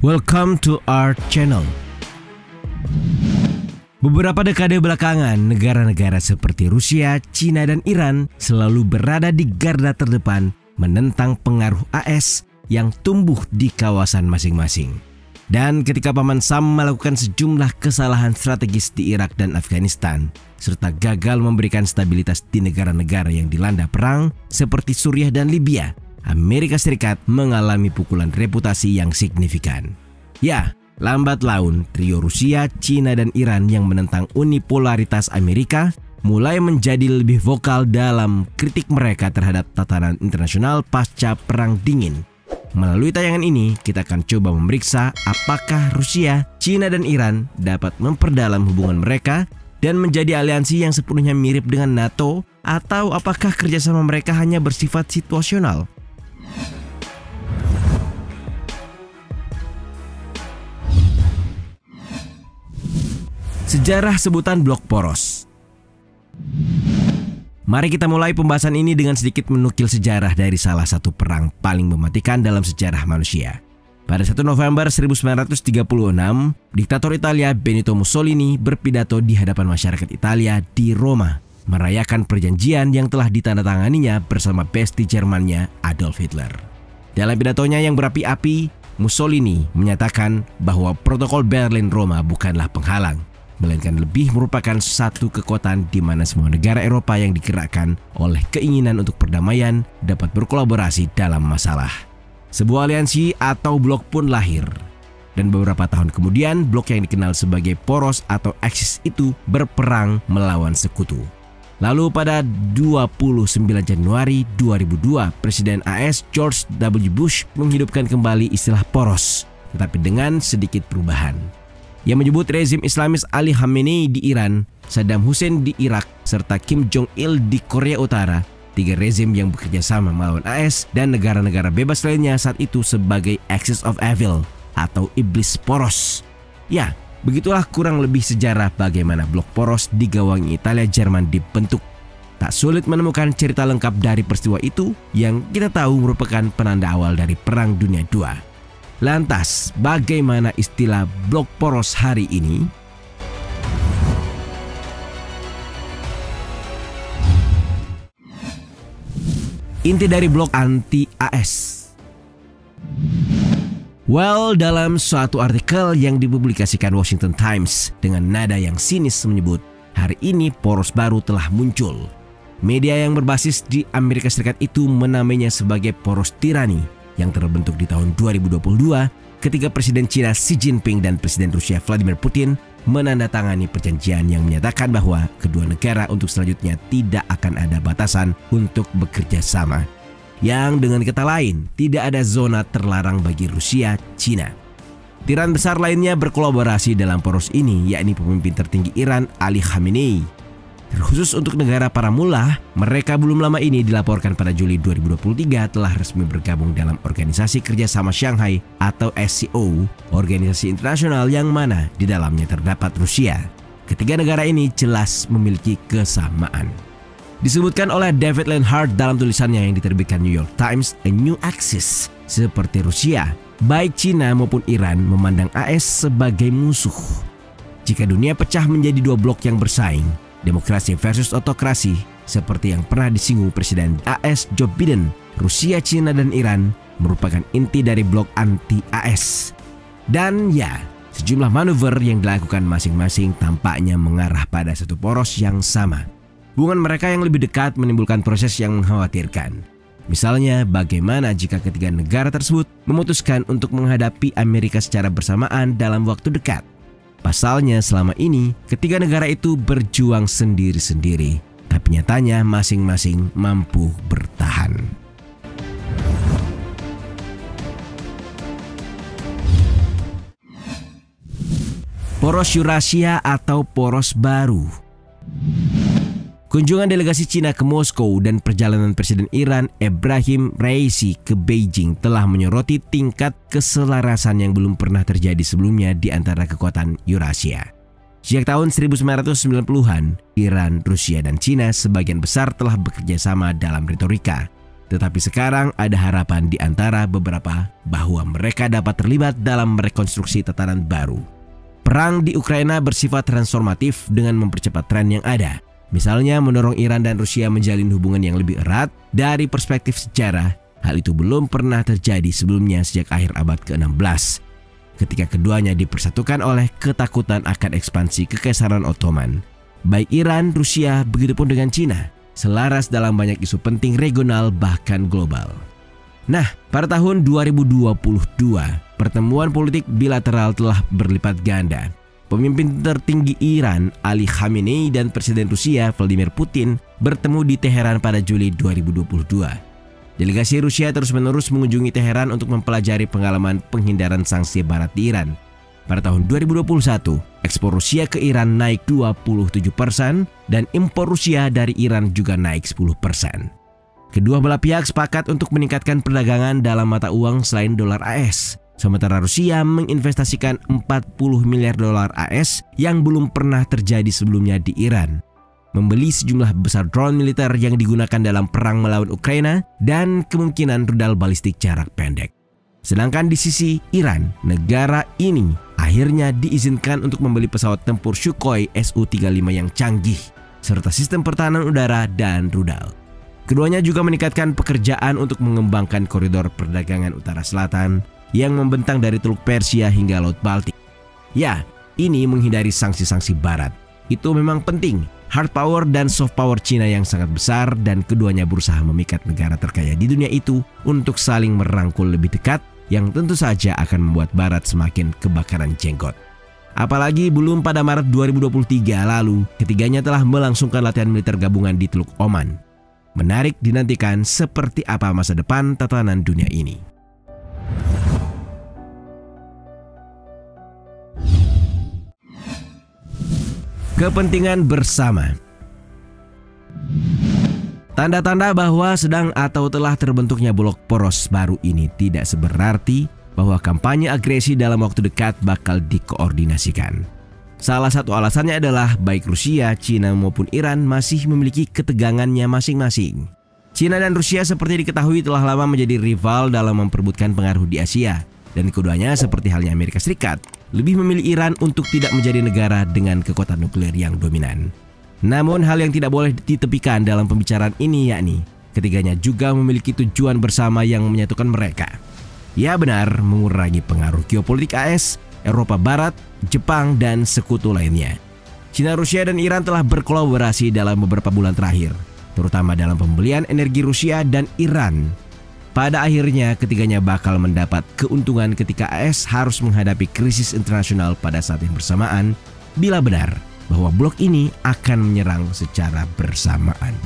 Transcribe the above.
Welcome to our channel. Beberapa dekade belakangan, negara-negara seperti Rusia, Cina, dan Iran selalu berada di garda terdepan menentang pengaruh AS yang tumbuh di kawasan masing-masing. Dan ketika Paman Sam melakukan sejumlah kesalahan strategis di Irak dan Afghanistan, serta gagal memberikan stabilitas di negara-negara yang dilanda perang seperti Suriah dan Libya, Amerika Serikat mengalami pukulan reputasi yang signifikan. Ya, lambat laun trio Rusia, Cina, dan Iran yang menentang unipolaritas Amerika mulai menjadi lebih vokal dalam kritik mereka terhadap tatanan internasional pasca Perang Dingin. Melalui tayangan ini, kita akan coba memeriksa apakah Rusia, Cina, dan Iran dapat memperdalam hubungan mereka dan menjadi aliansi yang sepenuhnya mirip dengan NATO, atau apakah kerjasama mereka hanya bersifat situasional. Sejarah sebutan blok poros. Mari kita mulai pembahasan ini dengan sedikit menukil sejarah dari salah satu perang paling mematikan dalam sejarah manusia. Pada 1 November 1936, diktator Italia Benito Mussolini berpidato di hadapan masyarakat Italia di Roma, merayakan perjanjian yang telah ditandatanganinya bersama besti Jermannya Adolf Hitler. Dalam pidatonya yang berapi-api, Mussolini menyatakan bahwa protokol Berlin-Roma bukanlah penghalang, melainkan lebih merupakan satu kekuatan di mana semua negara Eropa yang digerakkan oleh keinginan untuk perdamaian dapat berkolaborasi dalam masalah. Sebuah aliansi atau blok pun lahir. Dan beberapa tahun kemudian, blok yang dikenal sebagai poros atau Axis itu berperang melawan sekutu. Lalu pada 29 Januari 2002, Presiden AS George W. Bush menghidupkan kembali istilah poros, tetapi dengan sedikit perubahan. Yang menyebut rezim Islamis Ali Khamenei di Iran, Saddam Hussein di Irak, serta Kim Jong-il di Korea Utara, tiga rezim yang bekerja sama melawan AS dan negara-negara bebas lainnya saat itu sebagai Axis of Evil atau Iblis Poros. Ya, begitulah kurang lebih sejarah bagaimana blok poros digawangi Italia Jerman dibentuk. Tak sulit menemukan cerita lengkap dari peristiwa itu yang kita tahu merupakan penanda awal dari Perang Dunia II. Lantas, bagaimana istilah blok poros hari ini? Inti dari blok anti-AS. Well, dalam suatu artikel yang dipublikasikan Washington Times dengan nada yang sinis menyebut, hari ini poros baru telah muncul. Media yang berbasis di Amerika Serikat itu menamainya sebagai poros tirani, yang terbentuk di tahun 2022 ketika Presiden China Xi Jinping dan Presiden Rusia Vladimir Putin menandatangani perjanjian yang menyatakan bahwa kedua negara untuk selanjutnya tidak akan ada batasan untuk bekerja sama. Yang dengan kata lain, tidak ada zona terlarang bagi Rusia, Cina. Tiran besar lainnya berkolaborasi dalam poros ini, yakni pemimpin tertinggi Iran Ali Khamenei. Terkhusus untuk negara para mullah, mereka belum lama ini dilaporkan pada Juli 2023 telah resmi bergabung dalam Organisasi Kerjasama Shanghai atau SCO, organisasi internasional yang mana di dalamnya terdapat Rusia. Ketiga negara ini jelas memiliki kesamaan. Disebutkan oleh David Lenhart dalam tulisannya yang diterbitkan New York Times, A New Axis, seperti Rusia, baik Cina maupun Iran memandang AS sebagai musuh. Jika dunia pecah menjadi dua blok yang bersaing, demokrasi versus otokrasi, seperti yang pernah disinggung Presiden AS Joe Biden, Rusia, Cina, dan Iran merupakan inti dari blok anti-AS. Dan ya, sejumlah manuver yang dilakukan masing-masing tampaknya mengarah pada satu poros yang sama. Hubungan mereka yang lebih dekat menimbulkan proses yang mengkhawatirkan. Misalnya, bagaimana jika ketiga negara tersebut memutuskan untuk menghadapi Amerika secara bersamaan dalam waktu dekat? Pasalnya selama ini ketiga negara itu berjuang sendiri-sendiri, tapi nyatanya masing-masing mampu bertahan. Poros Eurasia atau poros baru. Kunjungan delegasi Cina ke Moskow dan perjalanan Presiden Iran Ebrahim Raisi ke Beijing telah menyoroti tingkat keselarasan yang belum pernah terjadi sebelumnya di antara kekuatan Eurasia. Sejak tahun 1990-an, Iran, Rusia, dan Cina sebagian besar telah bekerja sama dalam retorika. Tetapi sekarang ada harapan di antara beberapa bahwa mereka dapat terlibat dalam rekonstruksi tatanan baru. Perang di Ukraina bersifat transformatif dengan mempercepat tren yang ada. Misalnya mendorong Iran dan Rusia menjalin hubungan yang lebih erat. Dari perspektif sejarah, hal itu belum pernah terjadi sebelumnya sejak akhir abad ke-16. Ketika keduanya dipersatukan oleh ketakutan akan ekspansi Kekaisaran Ottoman. Baik Iran, Rusia, begitupun dengan Cina, selaras dalam banyak isu penting regional bahkan global. Nah, pada tahun 2022, pertemuan politik bilateral telah berlipat ganda. Pemimpin tertinggi Iran, Ali Khamenei, dan Presiden Rusia, Vladimir Putin, bertemu di Teheran pada Juli 2022. Delegasi Rusia terus-menerus mengunjungi Teheran untuk mempelajari pengalaman penghindaran sanksi Barat di Iran. Pada tahun 2021, ekspor Rusia ke Iran naik 27% dan impor Rusia dari Iran juga naik 10%. Kedua belah pihak sepakat untuk meningkatkan perdagangan dalam mata uang selain dolar AS. Sementara Rusia menginvestasikan 40 miliar dolar AS yang belum pernah terjadi sebelumnya di Iran. Membeli sejumlah besar drone militer yang digunakan dalam perang melawan Ukraina dan kemungkinan rudal balistik jarak pendek. Sedangkan di sisi Iran, negara ini akhirnya diizinkan untuk membeli pesawat tempur Sukhoi Su-35 yang canggih, serta sistem pertahanan udara dan rudal. Keduanya juga meningkatkan pekerjaan untuk mengembangkan koridor perdagangan utara selatan yang membentang dari Teluk Persia hingga Laut Baltik. Ya, ini menghindari sanksi-sanksi Barat. Itu memang penting. Hard power dan soft power Cina yang sangat besar dan keduanya berusaha memikat negara terkaya di dunia itu untuk saling merangkul lebih dekat yang tentu saja akan membuat Barat semakin kebakaran jenggot. Apalagi belum pada Maret 2023 lalu ketiganya telah melangsungkan latihan militer gabungan di Teluk Oman. Menarik dinantikan seperti apa masa depan tatanan dunia ini. Kepentingan bersama. Tanda-tanda bahwa sedang atau telah terbentuknya blok poros baru ini tidak seberarti bahwa kampanye agresi dalam waktu dekat bakal dikoordinasikan. Salah satu alasannya adalah baik Rusia, Cina maupun Iran masih memiliki ketegangannya masing-masing. Cina dan Rusia seperti diketahui telah lama menjadi rival dalam memperebutkan pengaruh di Asia. Dan keduanya seperti halnya Amerika Serikat, lebih memilih Iran untuk tidak menjadi negara dengan kekuatan nuklir yang dominan. Namun hal yang tidak boleh ditepikan dalam pembicaraan ini yakni ketiganya juga memiliki tujuan bersama yang menyatukan mereka. Ya benar, mengurangi pengaruh geopolitik AS, Eropa Barat, Jepang, dan sekutu lainnya. Cina, Rusia, dan Iran telah berkolaborasi dalam beberapa bulan terakhir, terutama dalam pembelian energi Rusia dan Iran. Pada akhirnya ketiganya bakal mendapat keuntungan ketika AS harus menghadapi krisis internasional pada saat yang bersamaan bila benar bahwa blok ini akan menyerang secara bersamaan.